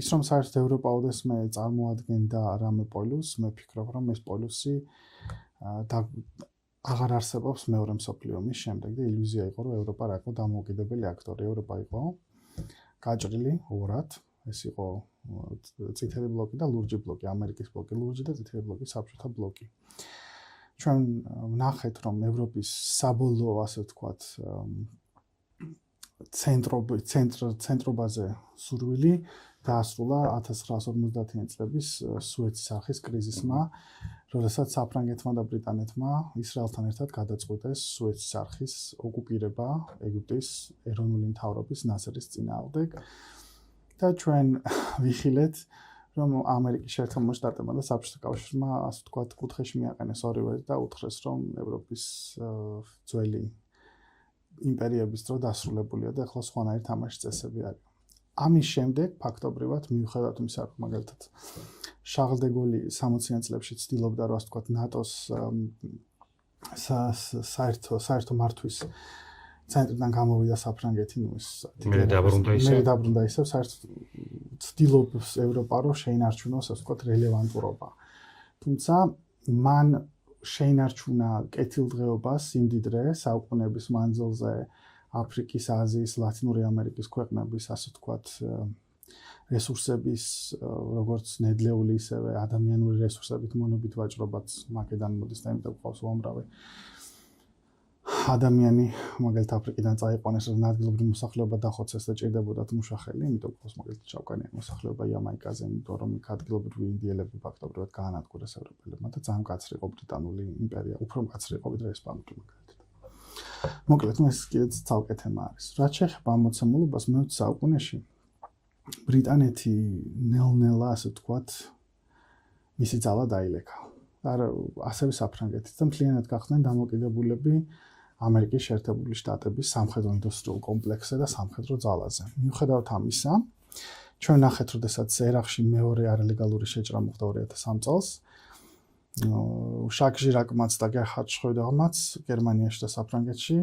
ის რომ საერთოდ ევროპა ოდესმე წარმოადგენდა რამე პოლუსს, მე ვფიქრობ, რომ ეს პოლუსი აღარ არსებობს მეორე მსოფლიო ომის შემდეგ და ილუზია იყო, რომ ევროპა რა იყო დამოუკიდებელი აქტორი. ევროპა იყო გაჭრილი ორად. ეს იყო წითელი ბლოკი და ლურჯი ბლოკი, ამერიკის ბლოკი, ლურჯი და წითელი ბლოკი, საბჭოთა ბლოკი. ჩვენ ვნახეთ, რომ ევროპის საბოლოო, ასე ვთქვათ, ცენტრობაზე სურვილი დაასრულა 1950-იან წლების სუეცის არხის კრიზისმა, როდესაც საფრანგეთმა და ბრიტანეთმა ისრაელთან ერთად გადაწყვიტეს სუეცის არხის ოკუპირება ეგვიპტის ეროვნული მთავრობის ნასერის წინააღმდეგ. და ჩვენ ვიხილეთ, რომ ამერიკის შეერთებულ შტატებმა და საბჭოთა კავშირმა, ასე ვთქვათ, კუთხეში მიაყენეს ორივე და უთხრეს, რომ ევროპის ძველი იმპერიების დრო დასრულებულია და ახლა სხვანაირი თამაშის წესები არის. ამის შემდეგ, ფაქტობრივად, მიუხედავად იმისა, რომ მაგალითად შარლ დე გოლი 60-იან წლებში ცდილობდა, რომ ასე ვთქვათ, ნატოს საერთო მართვის ცენტრიდან გამოვიდა საფრანგეთი, მე დაბრუნდა ისევ საერთოდ ცდილობს ევროპა, რომ შეინარჩუნოს, ასე ვთქვათ, რელევანტურობა. თუმცა მან შეინარჩუნა კეთილდღეობა, სიმდიდრე საუკუნეების მანძილზე აფრიკის, აზიის, ლათინური ამერიკის ქვეყნების, ასე ვთქვათ, რესურსების, როგორც ნედლეული, ისევე ადამიანური რესურსებით მონობით ვაჭრობაც მაგედან მოდის და იმიტომ ყავს უამრავი ადამიანი, მაგალითად აფრიკიდან წაიყვანეს, რომ ადგილობრივი მოსახლეობა დახოცეს და ჭირდებოდათ მუშახელი, იმიტომ ყავს მაგალითად ჩავკანიანი მოსახლეობა იამაიკაზე, იმიტომ რომ იქ ადგილობრივი ინდიელები ფაქტობრივად გაანადგურეს ევროპელებმა და ძალიან მკაცრი იყო ბრიტანული იმპერია, უფრო მკაცრი იყო ვიდრე ესპანური მაგალითად. მოკლედ, ეს კიდეც ცალკე თემა არის. რაც შეეხება ამ მოცემულობას, მე-20 საუკუნეში ბრიტანეთი ნელ-ნელა, ასე ვთქვათ, მისი ძალა დაილექა. ასევე საფრანგეთიც და მთლიანად გახდნენ დამოკიდებულები ამერიკის შეერთებული შტატების სამხედრო ინდუსტრიულ კომპლექსზე და სამხედრო ძალაზე. მიუხედავად ამისა, ჩვენ ნახეთ, როდესაც ერაყში მეორე არალეგალური შეჭრა მოხდა 2003 წელს, შაკ ჟირაკმაც და გერჰარდ შროიდერმაც გერმანიაში და საფრანგეთში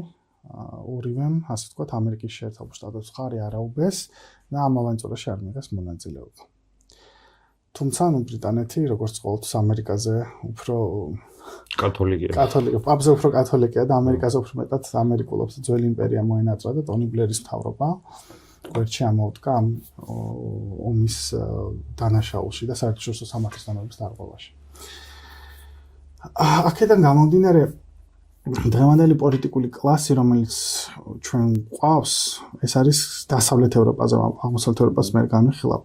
ორივემ, ასე ვთქვათ, ამერიკის შეერთებულ შტატებს ხარი არაუბეს და ამ ავანტურაში არ მიიღეს მონაწილეობა. თუმცა, ბრიტანეთი, როგორც ყოველთვის ამერიკაზე უფრო კათოლიკია, პაპზე უფრო კათოლიკია და ამერიკაზე უფრო მეტად ამერიკულობს ძველი იმპერია მოენატრა და ტონი ბლერის მთავრობა გვერდში ამოუდგა ამ ომის დანაშაულში და საერთაშორისო სამართლის დარღვევაში. აქედან გამომდინარე, დღევანდელი პოლიტიკური კლასი, რომელიც ჩვენ გვყავს, ეს არის დასავლეთ ევროპაზე, აღმოსავლეთ ევროპას მე განვიხილავ.